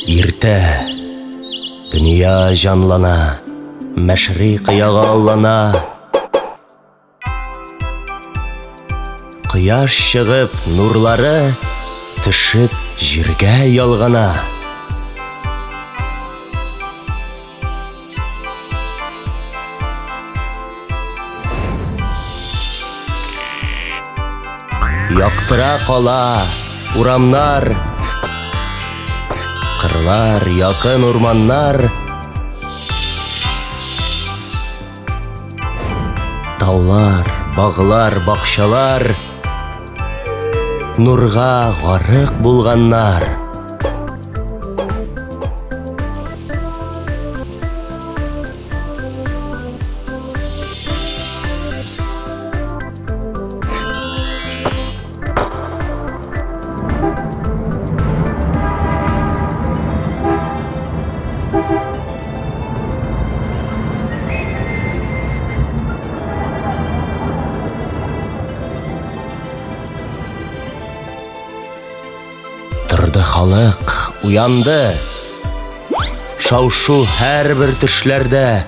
Иртә дөнья жанлана, мәшриқ яғаллана. Қияш шығып, нурлары төшіп җиргә ялгана. Яктыра кала урамнар, кырлар, якын урманнар. Таулар, баглар, бакчалар, нурга гарык булганнар. Торды халык, уянды, шау-шу һәрбер төшләрдә.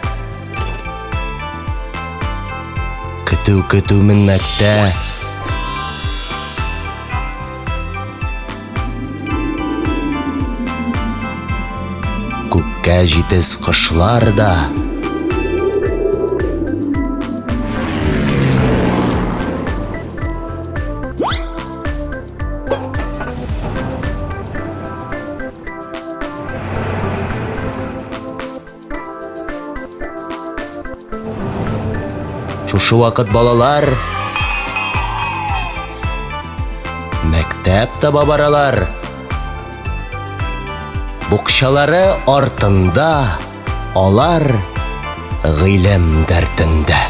Көтү менмәктә. Күккә җитез кошлар да. Шушы вакыт балалар мәктәп таба баралар. Букчалары артында, алар гыйлем дәртендә.